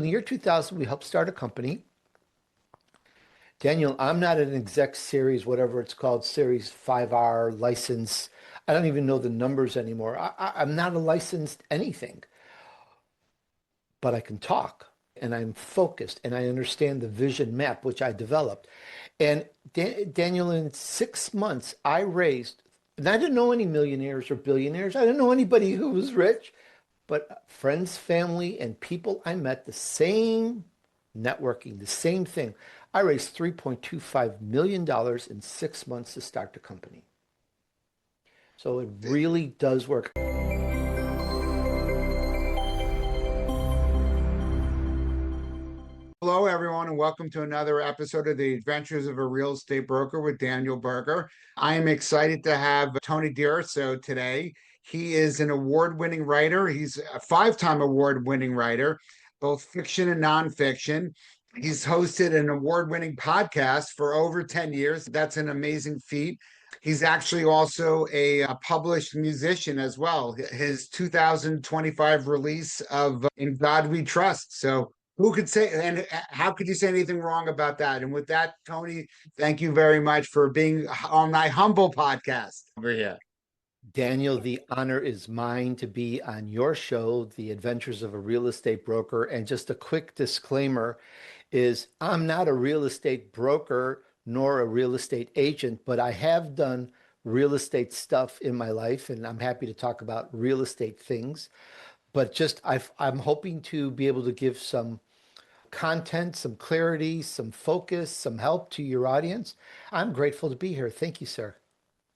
In the year 2000, we helped start a company. Daniel, I'm not an exec series, whatever it's called, series 5R license. I don't even know the numbers anymore. I'm not a licensed anything, but I can talk and I'm focused and I understand the vision map, which I developed. And Daniel, in 6 months, I raised, and I didn't know any millionaires or billionaires. I didn't know anybody who was rich, but friends, family, and people I met, the same networking, the same thing. I raised $3.25 million in 6 months to start the company. So it really does work. Hello, everyone, and welcome to another episode of the Adventures of a Real Estate Broker with Daniel Berger. I am excited to have Tony Durso today. He is an award-winning writer. He's a five-time award-winning writer, both fiction and nonfiction. He's hosted an award-winning podcast for over 10 years. That's an amazing feat. He's actually also a published musician as well. His 2025 release of In God We Trust. So who could say, and how could you say anything wrong about that? And with that, Tony, thank you very much for being on my humble podcast over here. Daniel, the honor is mine to be on your show, The Adventures of a Real Estate Broker. And just a quick disclaimer is I'm not a real estate broker nor a real estate agent, but I have done real estate stuff in my life, and I'm happy to talk about real estate things. But I'm hoping to be able to give some content, some clarity, some focus, some help to your audience. I'm grateful to be here. Thank you, sir.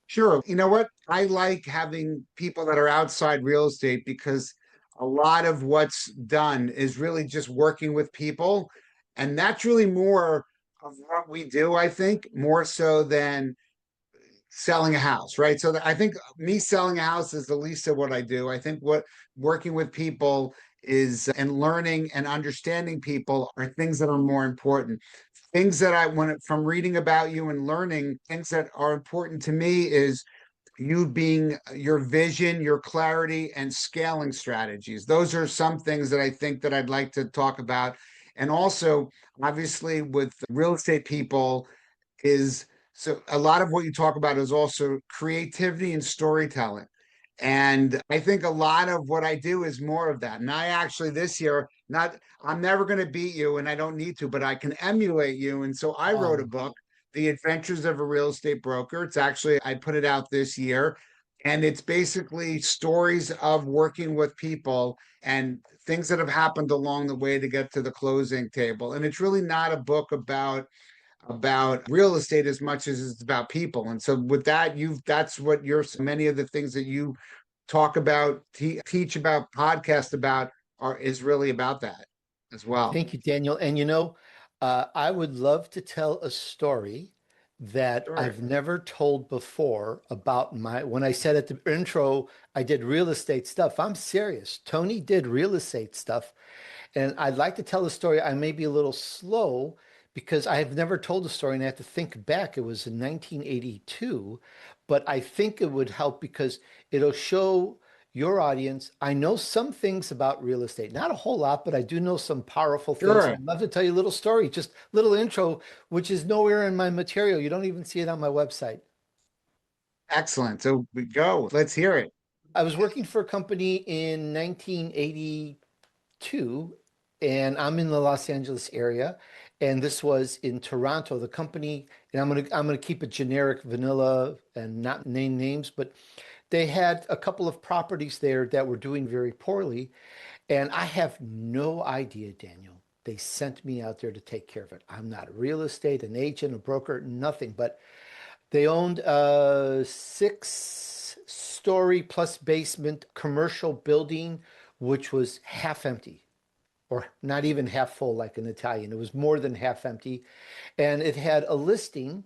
Sure. You know what? I like having people that are outside real estate because a lot of what's done is really just working with people. And that's really more of what we do, I think, more so than selling a house, right? So I think me selling a house is the least of what I do. I think what working with people is and learning and understanding people are things that are more important. Things that I want from reading about you and learning, things that are important to me is you being your vision, your clarity, and scaling strategies. Those are some things that I think that I'd like to talk about. And also, obviously, with real estate people, is so a lot of what you talk about is also creativity and storytelling. And I think a lot of what I do is more of that. And I actually this year, not I'm never going to beat you and I don't need to, but I can emulate you. And so I wrote a Oh, book, The Adventures of a Real Estate Broker. It's actually, I put it out this year. And it's basically stories of working with people and things that have happened along the way to get to the closing table. And it's really not a book about real estate as much as it's about people. And so with that, that's what you're many of the things that you talk about, teach about, podcast about are is really about that as well. thank you, Daniel. And I would love to tell a story that Sure. I've never told before about when I said at the intro, I did real estate stuff. I'm serious. Tony did real estate stuff. And I'd like to tell a story. I may be a little slow because I have never told a story and I have to think back. It was in 1982, but I think it would help because it'll show your audience. I know some things about real estate, not a whole lot, but I do know some powerful things. And Sure. I'd love to tell you a little story, just little intro, which is nowhere in my material. You don't even see it on my website. Excellent. So we go. Let's hear it. I was working for a company in 1982, and I'm in the Los Angeles area, and this was in Toronto. The company, and I'm gonna keep it generic, vanilla, and not name names, but they had a couple of properties there that were doing very poorly, and I have no idea, Daniel. They sent me out there to take care of it. I'm not a real estate, an agent, a broker, nothing, but they owned a 6-story plus basement commercial building, which was half empty or not even half full like an Italian. It was more than half empty. And it had a listing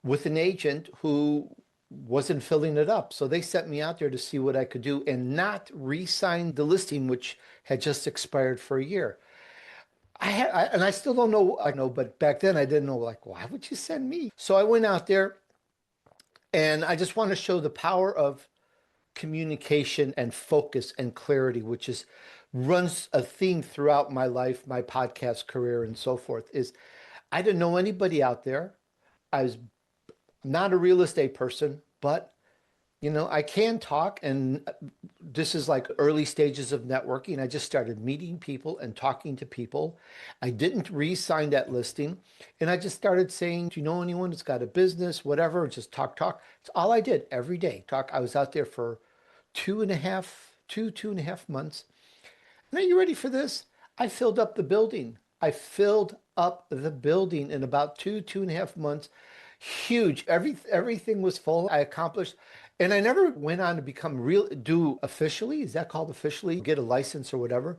with an agent who wasn't filling it up. So they sent me out there to see what I could do and not re-sign the listing, which had just expired for a year. And I still don't know, I know, but back then I didn't know, like, why would you send me? So I went out there and I just want to show the power of communication and focus and clarity, which is runs a theme throughout my life, my podcast career, and so forth, is I didn't know anybody out there. I was not a real estate person, but I can talk, and this is like early stages of networking. I just started meeting people and talking to people. I didn't re-sign that listing, and I just started saying, "Do you know anyone that's got a business, whatever?" Just talk, talk. It's all I did every day. Talk. I was out there for 2.5 months. And are you ready for this? I filled up the building. I filled up the building in about 2.5 months. Huge. Everything was full. I accomplished, and I never went on to become real, do officially, is that called officially? Get a license or whatever.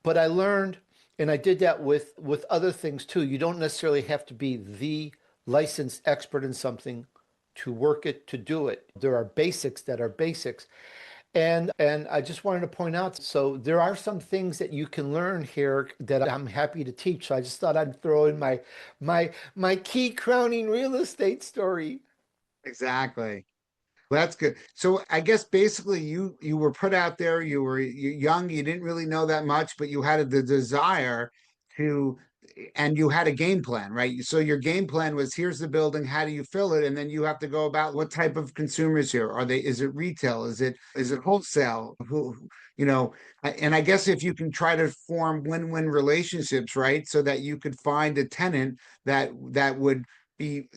But I learned, and I did that with other things too. You don't necessarily have to be the licensed expert in something to work it, to do it. There are basics that are basics. And I just wanted to point out, so there are some things that you can learn here that I'm happy to teach. So I just thought I'd throw in my key crowning real estate story. Exactly. That's good. So I guess basically you were put out there, you young, you didn't really know that much, but you had the desire to, and you had a game plan, right? So your game plan was, here's the building, how do you fill it? And then you have to go about what type of consumers here are they? Is it retail? Is it wholesale? And I guess if you can try to form win-win relationships, right? So that you could find a tenant that would be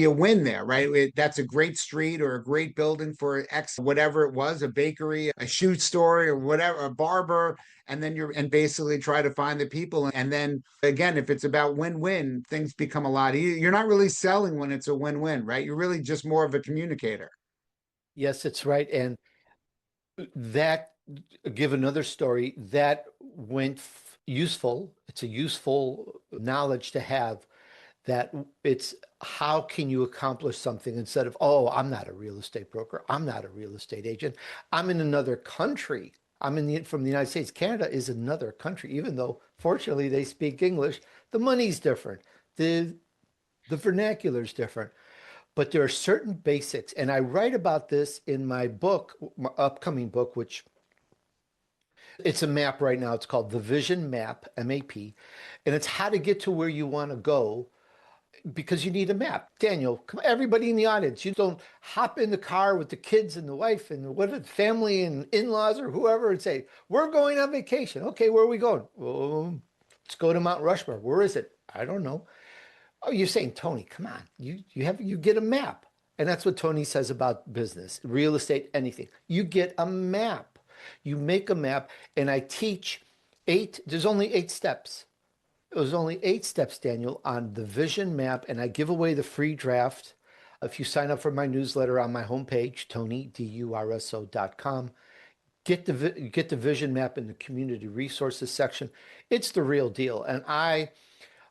a win there, right? That's a great street or a great building for X, whatever it was, a bakery, a shoe store, or whatever, a barber, and then and basically try to find the people. And then again, if it's about win-win, things become a lot easier. You're not really selling when it's a win-win, right? You're really just more of a communicator. Yes, it's right. And that, give another story that went useful. It's a useful knowledge to have, that it's how can you accomplish something instead of, oh, I'm not a real estate broker. I'm not a real estate agent. I'm in another country. From the United States. Canada is another country, even though fortunately they speak English. The money's different. The the vernacular is different. But there are certain basics, and I write about this in my book, my upcoming book, which it's a map right now. It's called The Vision Map, MAP, and it's how to get to where you want to go because you need a map. Daniel, come, everybody in the audience, you don't hop in the car with the kids and the wife and what family and in-laws or whoever and say, "We're going on vacation." Okay, where are we going? Let's go to Mount Rushmore. Where is it? I don't know. Oh, you're saying, Tony, come on. You get a map. And that's what Tony says about business, real estate, anything. You get a map. You make a map, and I teach there's only 8 steps. It was only 8 steps, Daniel, on the vision map, and I give away the free draft. If you sign up for my newsletter on my homepage, TonyDurso.com, get the vision map in the community resources section. It's the real deal. And I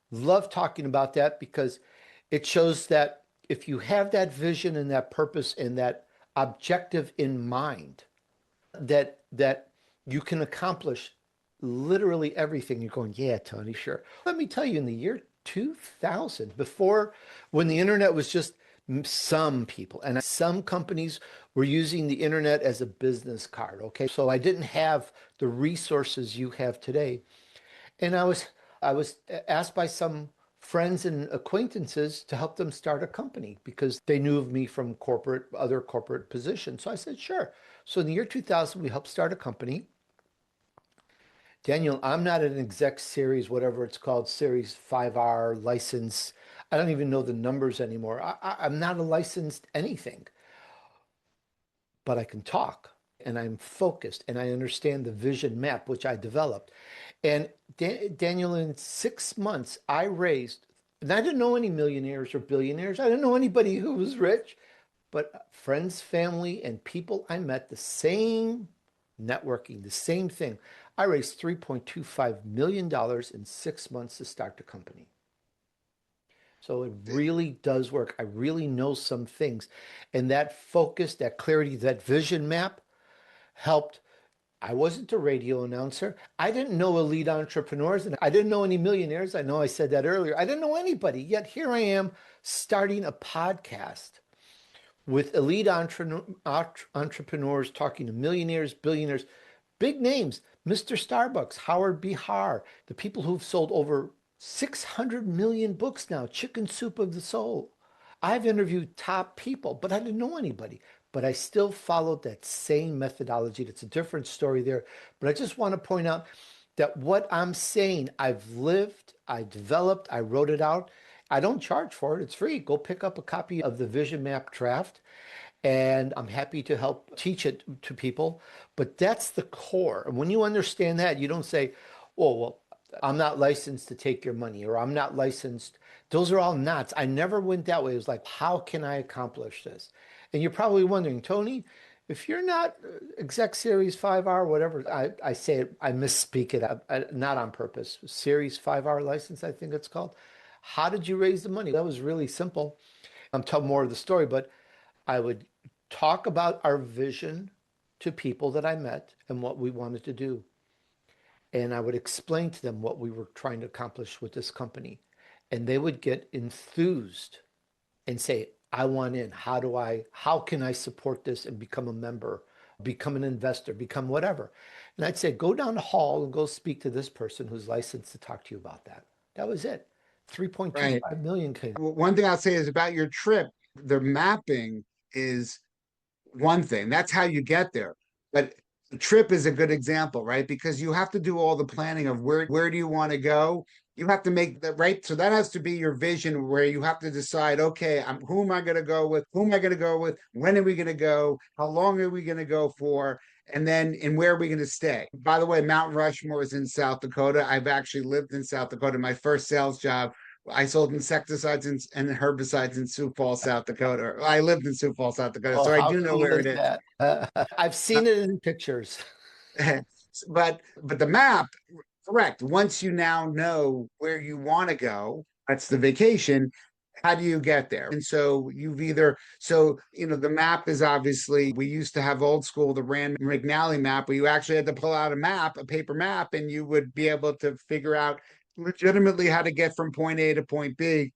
love talking about that because it shows that if you have that vision and that purpose and that objective in mind, that you can accomplish literally everything. You're going, yeah, Tony, sure. Let me tell you, in the year 2000, before, when the internet was just some people and some companies were using the internet as a business card. Okay. So I didn't have the resources you have today. And I was asked by some friends and acquaintances to help them start a company because they knew of me from other corporate positions. So I said, sure. So in the year 2000, we helped start a company. Daniel, I'm not an exec series, whatever it's called, series 5R license. I don't even know the numbers anymore. I'm not a licensed anything, but I can talk and I'm focused and I understand the vision map, which I developed. And Daniel, in 6 months, I raised, and I didn't know any millionaires or billionaires. I didn't know anybody who was rich, but friends, family, and people I met, the same networking, the same thing. I raised $3.25 million in 6 months to start the company. So it really does work. I really know some things. And that focus, that clarity, that vision map helped. I wasn't a radio announcer. I didn't know elite entrepreneurs and I didn't know any millionaires. I know I said that earlier. I didn't know anybody. Yet here I am starting a podcast with elite entrepreneurs talking to millionaires, billionaires. Big names, Mr. Starbucks, Howard B. Har, the people who've sold over 600 million books now, Chicken Soup of the Soul. I've interviewed top people, but I didn't know anybody. But I still followed that same methodology. That's a different story there. But I just want to point out that what I'm saying, I've lived, I developed, I wrote it out. I don't charge for it. It's free. Go pick up a copy of the Vision Map draft, and I'm happy to help teach it to people. But that's the core. And when you understand that, you don't say, oh, well, I'm not licensed to take your money, or I'm not licensed. Those are all knots. I never went that way. It was like, how can I accomplish this? And you're probably wondering, Tony, if you're not exec series 5R, whatever, I say it, I misspeak it, not on purpose. Series 5R license, I think it's called. How did you raise the money? That was really simple. I'm telling more of the story, but I would talk about our vision to people that I met and what we wanted to do. And I would explain to them what we were trying to accomplish with this company. And they would get enthused and say, I want in. How can I support this and become a member, become an investor, become whatever? And I'd say, go down the hall and go speak to this person who's licensed to talk to you about that. That was it. Right. 3.25 million came. One thing I'll say is about your trip, the mapping is one thing. That's how you get there. But the trip is a good example, right? Because you have to do all the planning of where do you want to go? You have to make that right. So that has to be your vision where you have to decide, okay, who am I going to go with? Who am I going to go with? When are we going to go? How long are we going to go for? And where are we going to stay? By the way, Mount Rushmore is in South Dakota. I've actually lived in South Dakota. My first sales job, I sold insecticides and herbicides in Sioux Falls, South Dakota. I lived in Sioux Falls, South Dakota, Oh, so I how do know cool where it is is. that? I've seen it in pictures. But the map, correct. Once you now know where you want to go, that's the vacation. How do you get there? And so the map is obviously, we used to have old school, the Rand McNally map, where you actually had to pull out a paper map, and you would be able to figure out legitimately how to get from point A to point B.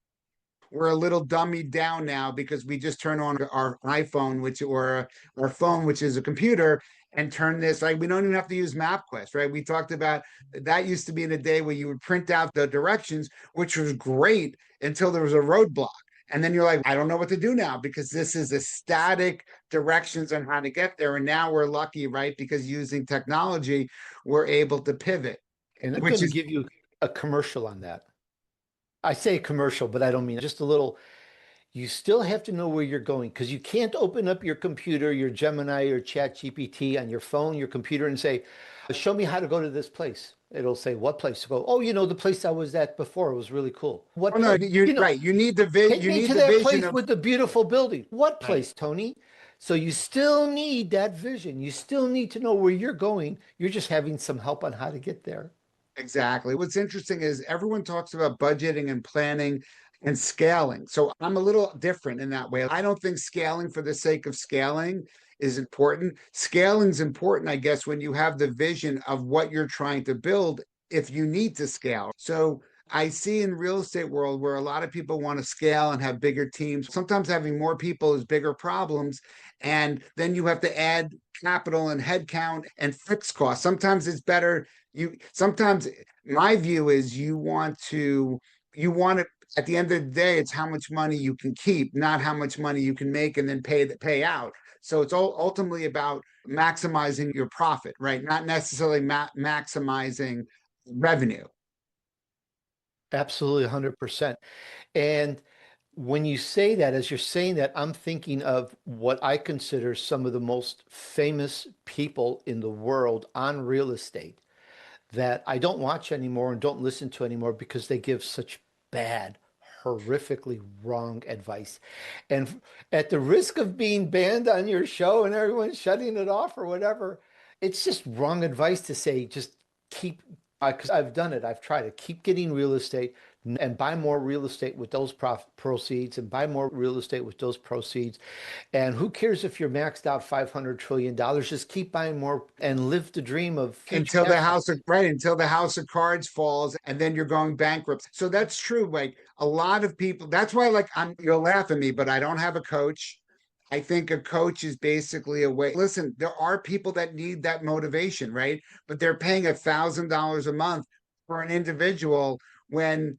We're a little dummied down now because we just turn on our iPhone, or our phone, which is a computer, and turn this, like, we don't even have to use MapQuest, right? We talked about that used to be in a day where you would print out the directions, which was great until there was a roadblock. And then you're like, I don't know what to do now because this is a static directions on how to get there. And now we're lucky, right? Because using technology, we're able to pivot, And I'm going which to is give you a commercial on that. I say commercial, but I don't mean just a little. You still have to know where you're going because you can't open up your computer, your Gemini, your Chat GPT on your phone, your computer, and say, show me how to go to this place. It'll say, what place to go? Oh, the place I was at before. It was really cool. What oh no, place? you right. Take You me need to the that vision place of with the beautiful building. What right. place, Tony? So you still need that vision. You still need to know where you're going. You're just having some help on how to get there. Exactly. What's interesting is everyone talks about budgeting and planning and scaling. So I'm a little different in that way. I don't think scaling for the sake of scaling is important. Scaling is important, I guess, when you have the vision of what you're trying to build, if you need to scale. So I see in real estate world where a lot of people want to scale and have bigger teams. Sometimes having more people is bigger problems. And then you have to add capital and headcount and fixed costs. Sometimes it's better sometimes my view is you want to at the end of the day, it's how much money you can keep, not how much money you can make and then pay out. So it's all ultimately about maximizing your profit, right? Not necessarily maximizing revenue. Absolutely, 100%. And when you say that, as you're saying that, I'm thinking of what I consider some of the most famous people in the world on real estate that I don't watch anymore and don't listen to anymore because they give such bad, horrifically wrong advice. And at the risk of being banned on your show and everyone shutting it off or whatever, it's just wrong advice to say, just keep, because I've done it. I've tried to keep getting real estate and buy more real estate with those proceeds and buy more real estate with those proceeds. And who cares if you're maxed out $500 trillion? Just keep buying more and live the dream of future Until the cash flow. house of right until the house of cards falls and then you're going bankrupt. So that's true. Like a lot of people, that's why, like, you'll laugh at me, but I don't have a coach. I think a coach is basically a way. Listen, there are people that need that motivation, right? But they're paying $1,000 a month for an individual when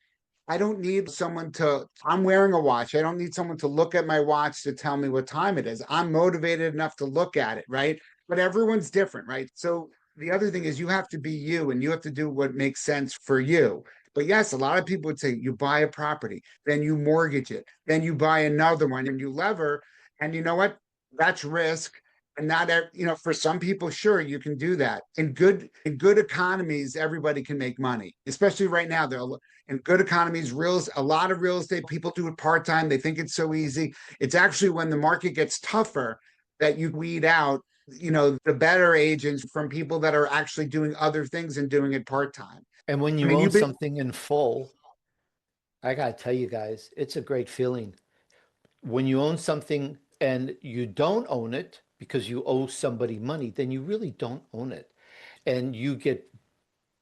I don't need someone to, I'm wearing a watch. I don't need someone to look at my watch to tell me what time it is. I'm motivated enough to look at it, right? But everyone's different, right? So the other thing is you have to be you and you have to do what makes sense for you. But yes, a lot of people would say you buy a property, then you mortgage it, then you buy another one and you lever. And you know what? That's risk. And not, for some people, sure, you can do that. In good economies, everybody can make money, especially right now. There are in good economies, a lot of real estate people do it part-time. They think it's so easy. It's actually when the market gets tougher that you weed out, the better agents from people that are actually doing other things and doing it part-time. And when I you mean, own you've been something in full, I gotta tell you guys, it's a great feeling. When you own something and you don't own it because you owe somebody money, then you really don't own it. And you get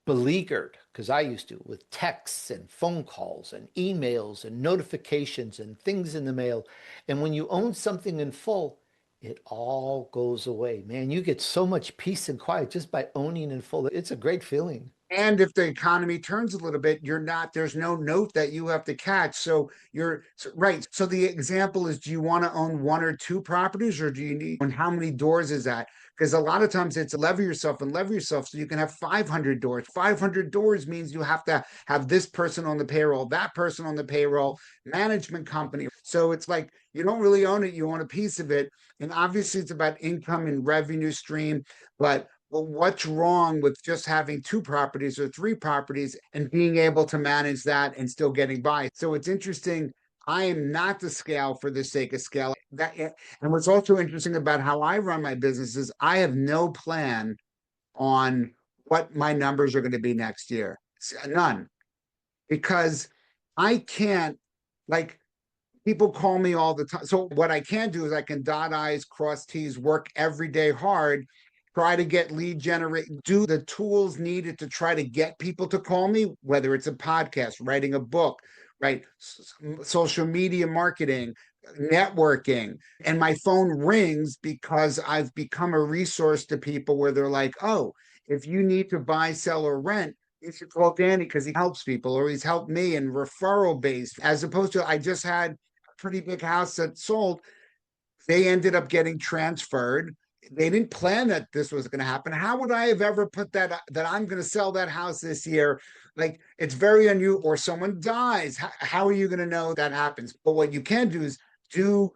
beleaguered, because I used to, with texts and phone calls and emails and notifications and things in the mail. And when you own something in full, it all goes away. Man, you get so much peace and quiet just by owning in full. It's a great feeling. And if the economy turns a little bit, there's no note that you have to catch. Right. So the example is, do you want to own one or two properties or do you need, and how many doors is that? Because a lot of times it's lever yourself so you can have 500 doors. 500 doors means you have to have this person on the payroll, that person on the payroll, management company. So it's like you don't really own it, you own a piece of it. And obviously it's about income and revenue stream. But well, what's wrong with just having two properties or three properties and being able to manage that and still getting by? So it's interesting. I am not the scale for the sake of scale. And what's also interesting about how I run my business is I have no plan on what my numbers are going to be next year. None. Because I can't, like, people call me all the time. So what I can do is I can dot I's, cross T's, work every day hard, try to get lead generate, do the tools needed to try to get people to call me, whether it's a podcast, writing a book, right? Social media marketing, networking. And my phone rings because I've become a resource to people where they're like, oh, if you need to buy, sell, or rent, you should call Danny because he helps people or he's helped me in referral based, as opposed to I just had pretty big house that sold. They ended up getting transferred. They didn't plan that this was going to happen. How would I have ever put that I'm going to sell that house this year? Like it's very unusual. Or someone dies. How are you going to know that happens? But what you can do is do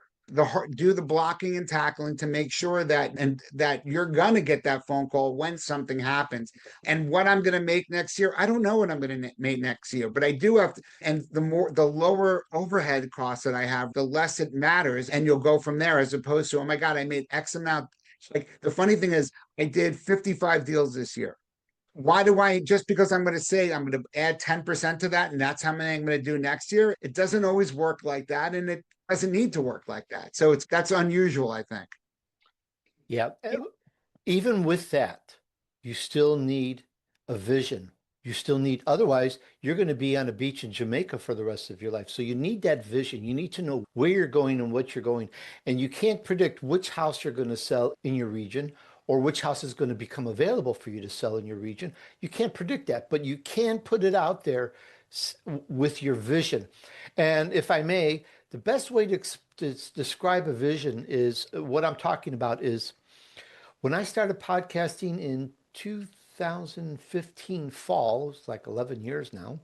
do the blocking and tackling to make sure that you're going to get that phone call when something happens. And what I'm going to make next year, I don't know what I'm going to make next year, but I do have to. And the lower overhead costs that I have, the less it matters, and you'll go from there, as opposed to, oh my god, I made X amount. Like the funny thing is, I did 55 deals this year. Why do I, just because I'm going to say I'm going to add 10% to that and that's how many I'm going to do next year? It doesn't always work like that. And it doesn't need to work like that. So that's unusual, I think. Yeah. Even with that, you still need a vision. You still need, otherwise, you're going to be on a beach in Jamaica for the rest of your life. So you need that vision. You need to know where you're going and what you're going. And you can't predict which house you're going to sell in your region or which house is going to become available for you to sell in your region. You can't predict that, but you can put it out there with your vision. And if I may, the best way to describe a vision is what I'm talking about is when I started podcasting in 2015 fall, it's like 11 years now,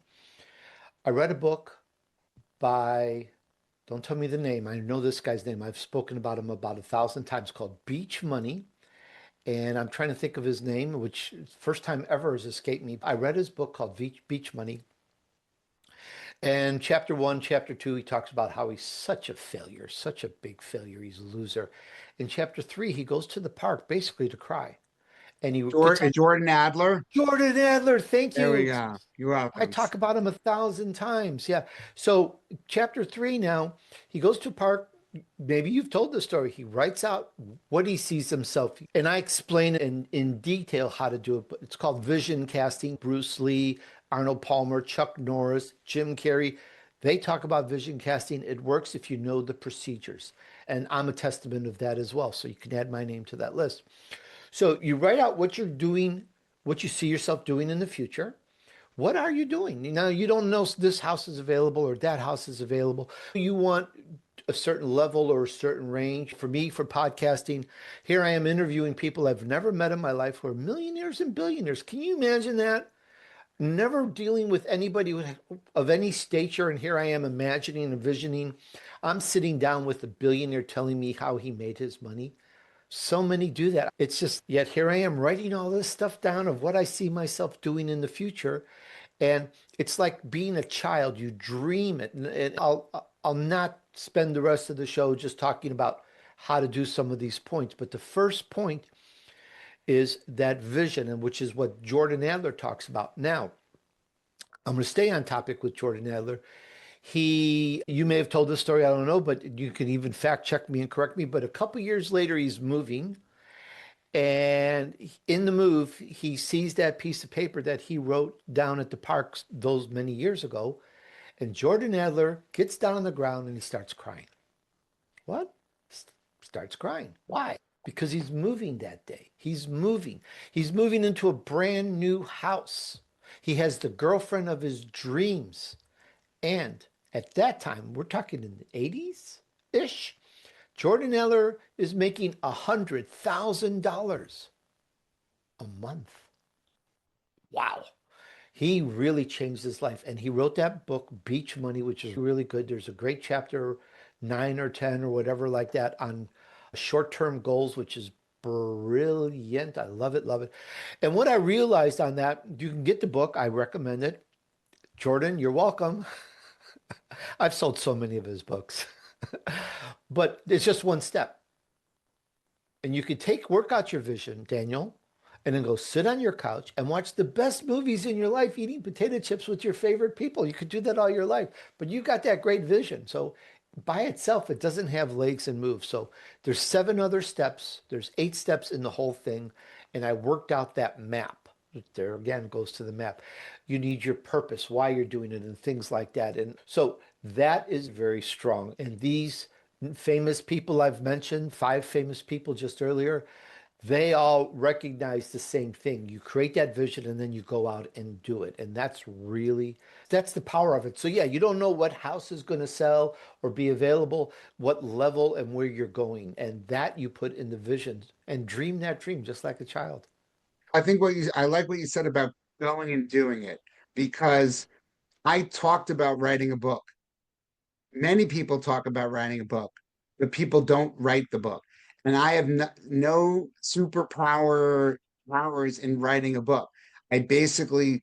I read a book by, don't tell me the name, I know this guy's name. I've spoken about him about 1,000 times, called Beach Money. And I'm trying to think of his name, which first time ever has escaped me. I read his book called Beach Money. And chapter one, chapter two, he talks about how he's such a failure, such a big failure. He's a loser. In chapter three, he goes to the park basically to cry. And he gets on Jordan Adler. Jordan Adler. Thank There we you. go. You're I welcome. talk about him 1,000 times. Yeah. So chapter three now, he goes to a park. Maybe you've told the story. He writes out what he sees himself. And I explain in detail how to do it. But it's called vision casting. Bruce Lee, Arnold Palmer, Chuck Norris, Jim Carrey. They talk about vision casting. It works if you know the procedures. And I'm a testament of that as well. So you can add my name to that list. So you write out what you're doing, what you see yourself doing in the future. What are you doing? Now, you don't know this house is available or that house is available. You want a certain level or a certain range. For me, for podcasting, here I am interviewing people I've never met in my life who are millionaires and billionaires. Can you imagine that? Never dealing with anybody of any stature. And here I am imagining and envisioning. I'm sitting down with a billionaire telling me how he made his money. So many do that. It's just, yet here I am writing all this stuff down of what I see myself doing in the future. And it's like being a child. You dream it. And I'll not spend the rest of the show just talking about how to do some of these points. But the first point is that vision, and which is what Jordan Adler talks about. Now, I'm going to stay on topic with Jordan Adler. You may have told this story, I don't know, but you can even fact check me and correct me. But a couple years later, he's moving. And in the move, he sees that piece of paper that he wrote down at the parks those many years ago. And Jordan Adler gets down on the ground and he starts crying. What? Starts crying. Why? Because he's moving that day. He's moving. He's moving into a brand new house. He has the girlfriend of his dreams. And at that time, we're talking in the 80s ish, Jordan Eller is making $100,000 a month. Wow. He really changed his life. And he wrote that book, Beach Money, which is really good. There's a great chapter, 9 or 10 or whatever like that, on short-term goals, which is brilliant. I love it, love it. And what I realized on that, you can get the book. I recommend it. Jordan, you're welcome. I've sold so many of his books. But it's just one step. And you could work out your vision, Daniel, and then go sit on your couch and watch the best movies in your life eating potato chips with your favorite people. You could do that all your life, but you got that great vision. So by itself, it doesn't have legs and moves. So there's 7 other steps. There's 8 steps in the whole thing. And I worked out that map. There again goes to the map. You need your purpose, why you're doing it, and things like that. And so that is very strong. And these famous people I've mentioned, 5 famous people just earlier, they all recognize the same thing. You create that vision and then you go out and do it. And that's the power of it. So yeah, you don't know what house is going to sell or be available, what level and where you're going. And that you put in the vision and dream that dream just like a child. I like what you said about going and doing it because I talked about writing a book. Many people talk about writing a book, but people don't write the book. And I have no superpower powers in writing a book. I basically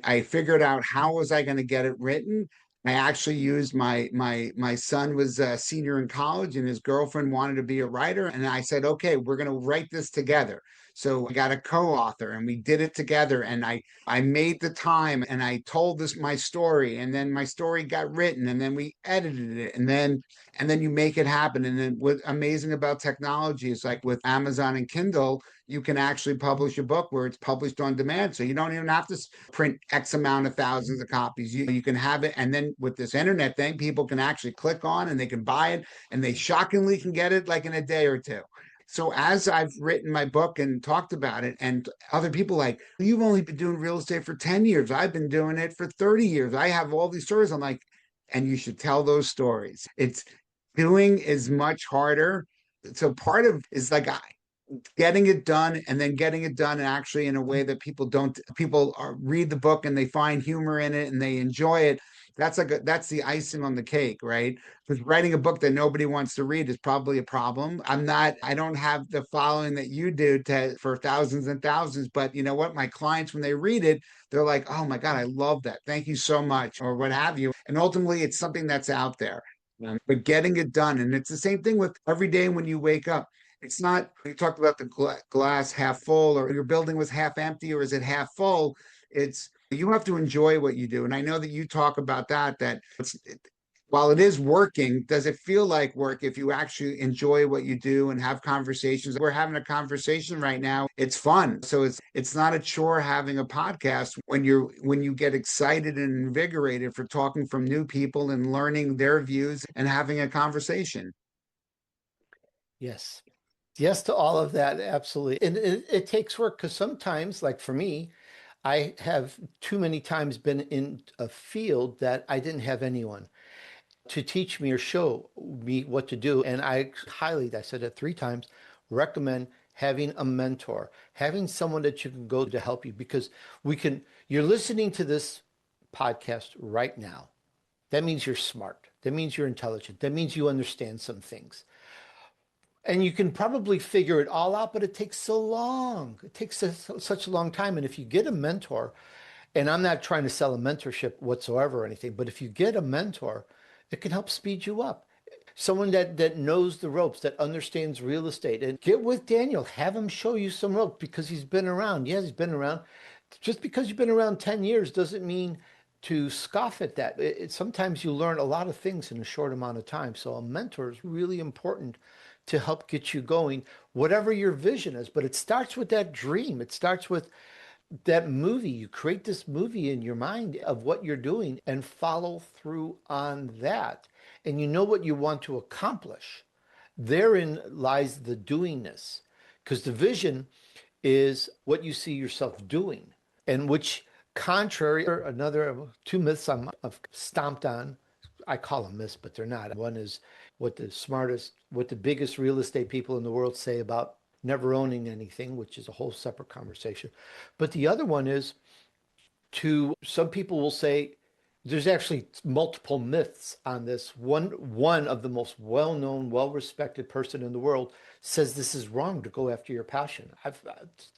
I figured out how was I going to get it written. I actually used my son was a senior in college and his girlfriend wanted to be a writer and I said, "Okay, we're going to write this together." So I got a co-author and we did it together and I made the time and I told this my story and then my story got written and then we edited it and then you make it happen. And then what's amazing about technology is like with Amazon and Kindle, you can actually publish a book where it's published on demand. So you don't even have to print X amount of thousands of copies. You can have it. And then with this internet thing, people can actually click on and they can buy it and they shockingly can get it like in a day or two. So as I've written my book and talked about it, and other people like, you've only been doing real estate for 10 years. I've been doing it for 30 years. I have all these stories. I'm like, and you should tell those stories. It's doing is much harder. So part of is like getting it done and then getting it done actually in a way that people read the book and they find humor in it and they enjoy it. That's the icing on the cake, right? Because writing a book that nobody wants to read is probably a problem. I don't have the following that you do for thousands and thousands, but you know what, my clients, when they read it, they're like, oh my god, I love that, thank you so much, or what have you. And ultimately it's something that's out there. But getting it done, and it's the same thing with every day when you wake up. It's not, you talked about the glass half full, or your building was half empty, or is it half full? It's, you have to enjoy what you do. And I know that you talk about that while it is working, does it feel like work if you actually enjoy what you do and have conversations? We're having a conversation right now. It's fun. So it's not a chore having a podcast when you get excited and invigorated for talking from new people and learning their views and having a conversation. Yes. Yes to all of that. Absolutely. And it takes work because sometimes, like for me, I have too many times been in a field that I didn't have anyone to teach me or show me what to do. And I said it 3 times, recommend having a mentor, having someone that you can go to help you because you're listening to this podcast right now. That means you're smart. That means you're intelligent. That means you understand some things. And you can probably figure it all out, but it takes so long. It takes such a long time. And if you get a mentor, and I'm not trying to sell a mentorship whatsoever or anything, but if you get a mentor, it can help speed you up. Someone that knows the ropes, that understands real estate, and get with Daniel, have him show you some ropes because he's been around. Yes, he's been around. Just because you've been around 10 years doesn't mean to scoff at that. Sometimes you learn a lot of things in a short amount of time. So a mentor is really important to help get you going, whatever your vision is. But it starts with that dream. It starts with that movie. You create this movie in your mind of what you're doing and follow through on that. And you know what you want to accomplish. Therein lies the doingness, because the vision is what you see yourself doing, and which contrary, another 2 myths I've stomped on. I call them myths, but they're not. One is what the biggest real estate people in the world say about never owning anything, which is a whole separate conversation. But the other one is to some people will say there's actually multiple myths on this. One of the most well-known, well-respected person in the world says this is wrong to go after your passion. I've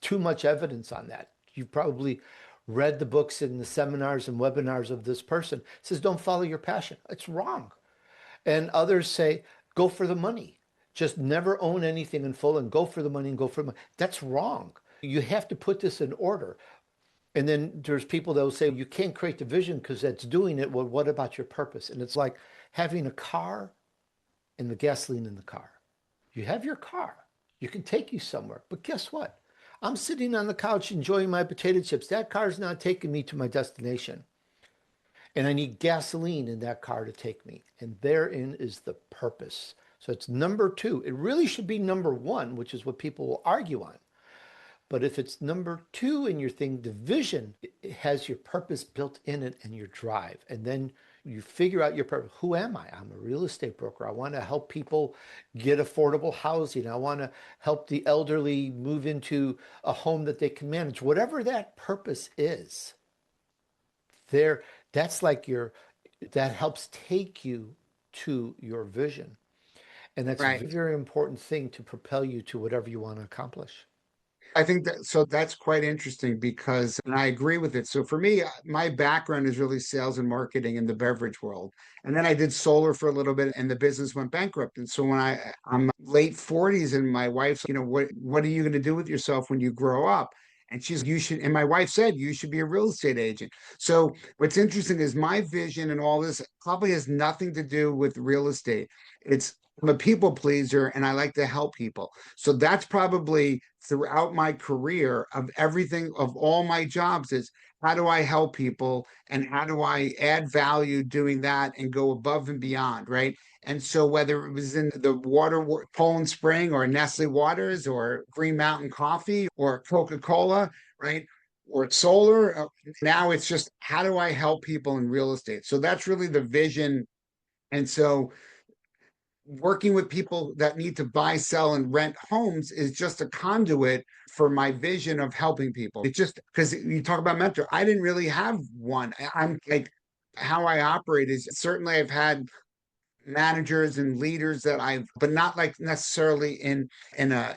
too much evidence on that. You've probably read the books and the seminars and webinars of this person. It says don't follow your passion. It's wrong. And others say go for the money. Just never own anything in full and go for the money and go for the money. That's wrong. You have to put this in order. And then there's people that will say, you can't create the vision because that's doing it. Well, what about your purpose? And it's like having a car and the gasoline in the car. You have your car, you can take you somewhere. But guess what? I'm sitting on the couch enjoying my potato chips. That car's not taking me to my destination. And I need gasoline in that car to take me. And therein is the purpose. So it's number two. It really should be number one, which is what people will argue on. But if it's number two in your thing, the vision, it has your purpose built in it and your drive. And then you figure out your purpose. Who am I? I'm a real estate broker. I want to help people get affordable housing. I want to help the elderly move into a home that they can manage. Whatever that purpose is, there, that's like that helps take you to your vision. And that's a Right. very important thing to propel you to whatever you want to accomplish. I think that so that's quite interesting because, and I agree with it. So for me, my background is really sales and marketing in the beverage world. And then I did solar for a little bit and the business went bankrupt. And so I'm late 40s and my wife's, what are you going to do with yourself when you grow up? And you should, and my wife said, you should be a real estate agent. So what's interesting is my vision and all this probably has nothing to do with real estate. I'm a people pleaser and I like to help people. So that's probably throughout my career of everything of all my jobs is how do I help people and how do I add value doing that and go above and beyond, right? And so whether it was in the Poland Spring or Nestle Waters or Green Mountain Coffee or Coca-Cola, right? Or solar, now it's just how do I help people in real estate? So that's really the vision. And so working with people that need to buy, sell, and rent homes is just a conduit for my vision of helping people. It's just because you talk about mentor, I didn't really have one. I'm like, how I operate is certainly I've had managers and leaders that but not like necessarily in a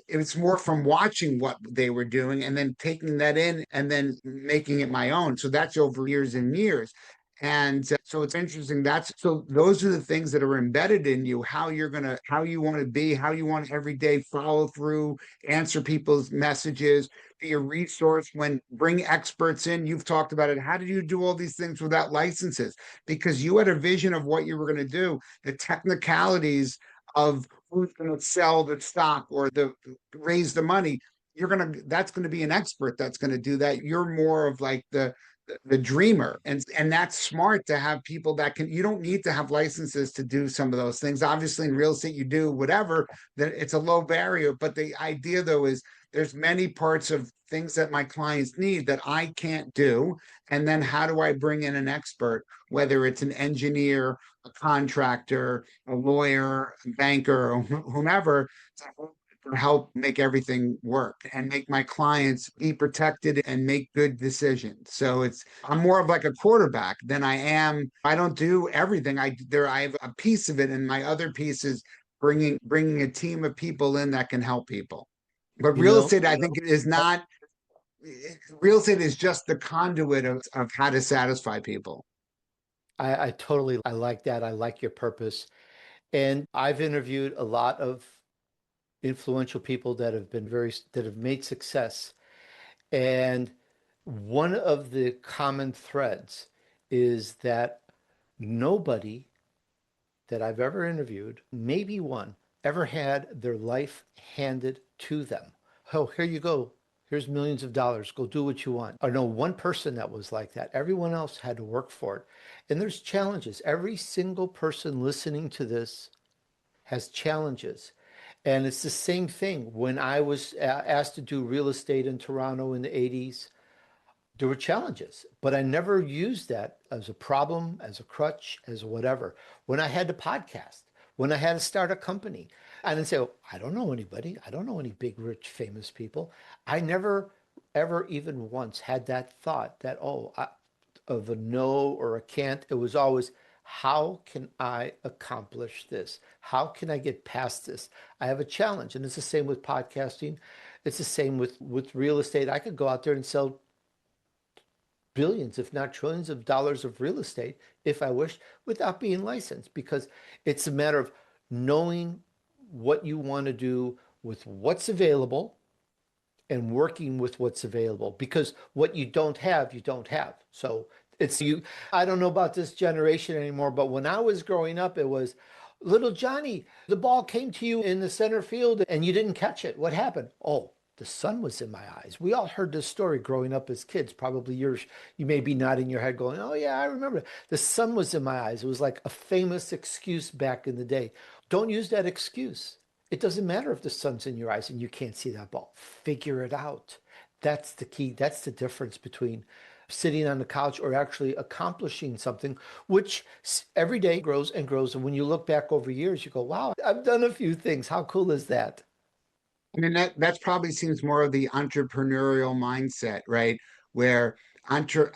it was more from watching what they were doing and then taking that in and then making it my own. So that's over years and years. And so it's interesting. So those are the things that are embedded in you, how you want to be, how you want to every day follow through, answer people's messages, be a resource bring experts in. You've talked about it. How did you do all these things without licenses? Because you had a vision of what you were going to do, the technicalities of who's going to sell the stock or raise the money. That's going to be an expert that's going to do that. You're more of like the dreamer. And that's smart to have people that can, you don't need to have licenses to do some of those things. Obviously in real estate you do whatever, that it's a low barrier, but the idea though is there's many parts of things that my clients need that I can't do. And then how do I bring in an expert, whether it's an engineer, a contractor, a lawyer, a banker, or whomever, to help make everything work and make my clients be protected and make good decisions. So I'm more of like a quarterback than I am. I don't do everything. I have a piece of it, and my other piece is bringing a team of people in that can help people. But You real know, estate, I think, is not. Real estate is just the conduit of how to satisfy people. I totally I like that. I like your purpose. And I've interviewed a lot of influential people that have been that have made success. And one of the common threads is that nobody that I've ever interviewed, maybe one, ever had their life handed to them. Oh, here you go. Here's millions of dollars. Go do what you want. I know one person that was like that. Everyone else had to work for it. And there's challenges. Every single person listening to this has challenges. And it's the same thing when I was asked to do real estate in Toronto in the 80s. There were challenges, but I never used that as a problem, as a crutch, as whatever. When I had to podcast, when I had to start a company, I didn't say, oh, I don't know anybody. I don't know any big, rich, famous people. I never, ever, even once had that thought that, of a no or a can't. It was always, how can I accomplish this? How can I get past this? I have a challenge. And it's the same with podcasting. It's the same with real estate. I could go out there and sell billions, if not trillions of dollars of real estate if I wished without being licensed because it's a matter of knowing what you want to do with what's available and working with what's available because what you don't have, you don't have. So it's you. I don't know about this generation anymore, but when I was growing up, it was little Johnny, the ball came to you in the center field and you didn't catch it. What happened? Oh, the sun was in my eyes. We all heard this story growing up as kids. Probably yours, you may be nodding your head going, oh, yeah, I remember. The sun was in my eyes. It was like a famous excuse back in the day. Don't use that excuse. It doesn't matter if the sun's in your eyes and you can't see that ball. Figure it out. That's the key. That's the difference between sitting on the couch or actually accomplishing something, which every day grows and grows. And when you look back over years, you go, wow, I've done a few things. How cool is that? I mean, that's probably seems more of the entrepreneurial mindset, right? Where entre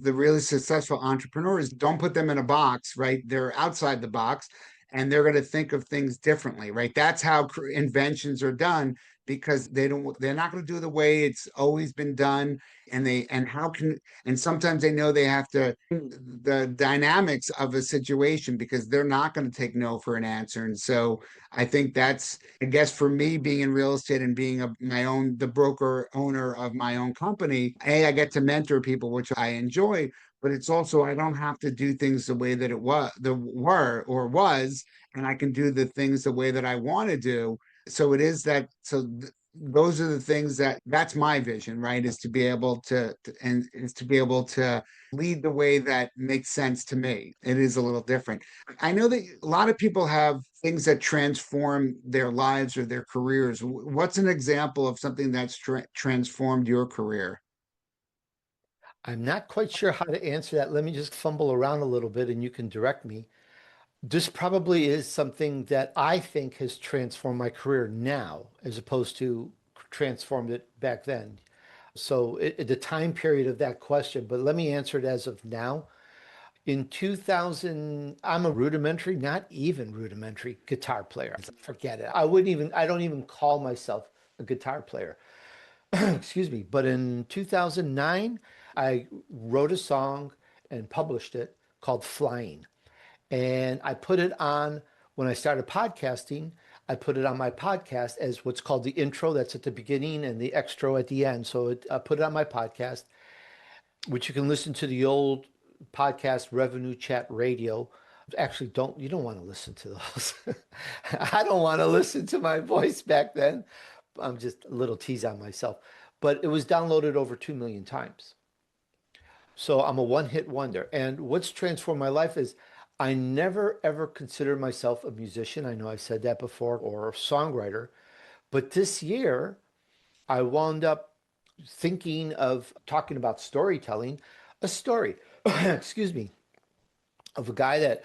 the really successful entrepreneurs don't put them in a box, right? They're outside the box and they're going to think of things differently, right? That's how inventions are done because they're not going to do it the way it's always been done. And how can, and sometimes they know they have to, the dynamics of a situation because they're not going to take no for an answer. And so I think that's, I guess for me being in real estate and being the broker owner of my own company, I get to mentor people, which I enjoy, but it's also, I don't have to do things the way that was, and I can do the things the way that I want to do. So it is that, those are the things that's my vision, right? Is to be able and is to be able to lead the way that makes sense to me. It is a little different. I know that a lot of people have things that transform their lives or their careers. What's an example of something that's transformed your career? I'm not quite sure how to answer that. Let me just fumble around a little bit and you can direct me. This probably is something that I think has transformed my career now as opposed to transformed it back then. So the time period of that question, but let me answer it as of now. In 2000, I'm a rudimentary, not even rudimentary guitar player. Forget it. I don't even call myself a guitar player. Excuse me. But in 2009, I wrote a song and published it called Flying. And I put it on when I started podcasting. I put it on my podcast as what's called the intro. That's at the beginning and the extra at the end. So I put it on my podcast, which you can listen to the old podcast Revenue Chat Radio. Actually, you don't want to listen to those. I don't want to listen to my voice back then. I'm just a little tease on myself. But it was downloaded over 2 million times. So I'm a one-hit wonder. And what's transformed my life is I never ever considered myself a musician. I know I said that before, or a songwriter. But this year, I wound up thinking of talking about storytelling, a story, excuse me, of a guy that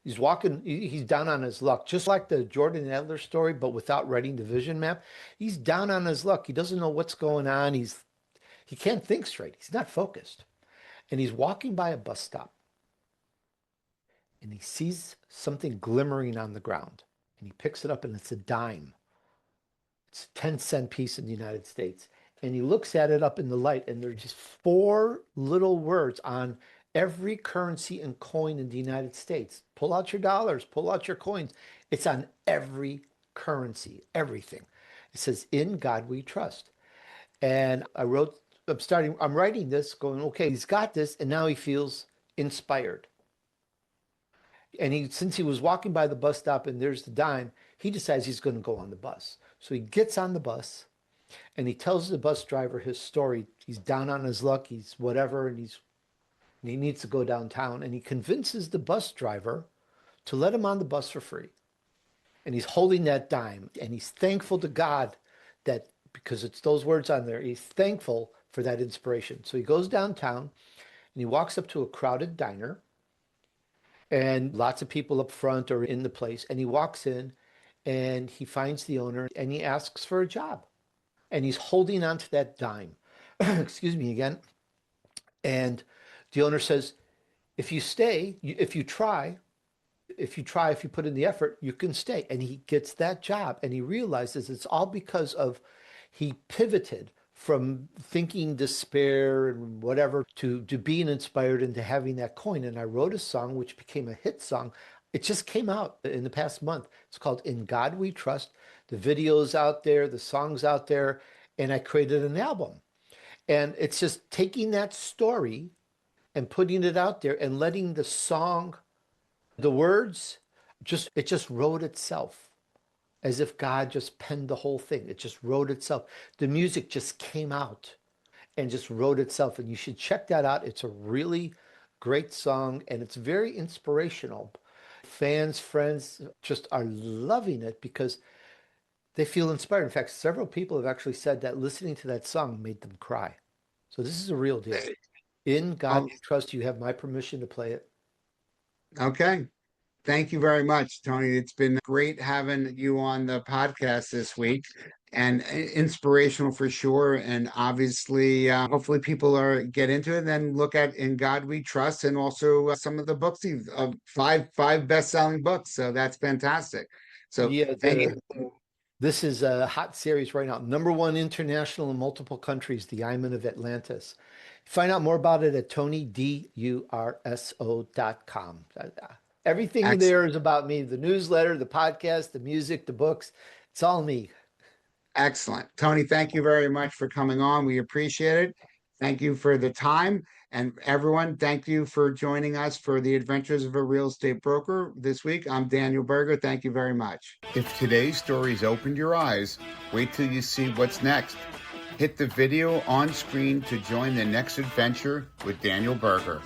he's walking, he's down on his luck, just like the Jordan Adler story, but without writing the vision map. He's down on his luck. He doesn't know what's going on. He can't think straight. He's not focused. And he's walking by a bus stop and he sees something glimmering on the ground. And he picks it up and it's a dime. It's a 10-cent piece in the United States. And he looks at it up in the light, and there's just four little words on every currency and coin in the United States. Pull out your dollars, pull out your coins. It's on every currency, everything. It says, "In God we trust." And I'm writing this going, okay, he's got this, and now he feels inspired. And since he was walking by the bus stop and there's the dime, he decides he's going to go on the bus. So he gets on the bus and he tells the bus driver his story. He's down on his luck, he's whatever, and he needs to go downtown. And he convinces the bus driver to let him on the bus for free. And he's holding that dime and he's thankful to God that because it's those words on there, he's thankful for that inspiration. So he goes downtown and he walks up to a crowded diner and lots of people up front are in the place. And he walks in and he finds the owner and he asks for a job. And he's holding on to that dime. Excuse me again. And the owner says, if you stay, if you put in the effort, you can stay. And he gets that job and he realizes it's all because of he pivoted from thinking despair and whatever to being inspired into having that coin. And I wrote a song which became a hit song. It just came out in the past month. It's called "In God We Trust." The video's out there, the song's out there, and I created an album. And it's just taking that story and putting it out there and letting the song, the words, it just wrote itself as if God just penned the whole thing. It just wrote itself. The music just came out and just wrote itself. And you should check that out. It's a really great song and it's very inspirational. Fans, friends just are loving it because they feel inspired. In fact, several people have actually said that listening to that song made them cry. So this is a real deal. In God Well, We Trust, you have my permission to play it. okay. Thank you very much, Tony. It's been great having you on the podcast this week and inspirational for sure. And obviously, hopefully people are get into it and then look at In God We Trust and also some of the books, five best-selling books. So that's fantastic. So Yeah, thank you. this is a hot series right now. Number one international in multiple countries, The Island of Atlantis. Find out more about it at tonydurso.com. Everything there is about me, the newsletter, the podcast, the music, the books. It's all me. Excellent. Tony, thank you very much for coming on. We appreciate it. Thank you for the time. And everyone, thank you for joining us for the Adventures of a Real Estate Broker this week. I'm Daniel Berger. Thank you very much. If today's stories opened your eyes, wait till you see what's next. Hit the video on screen to join the next adventure with Daniel Berger.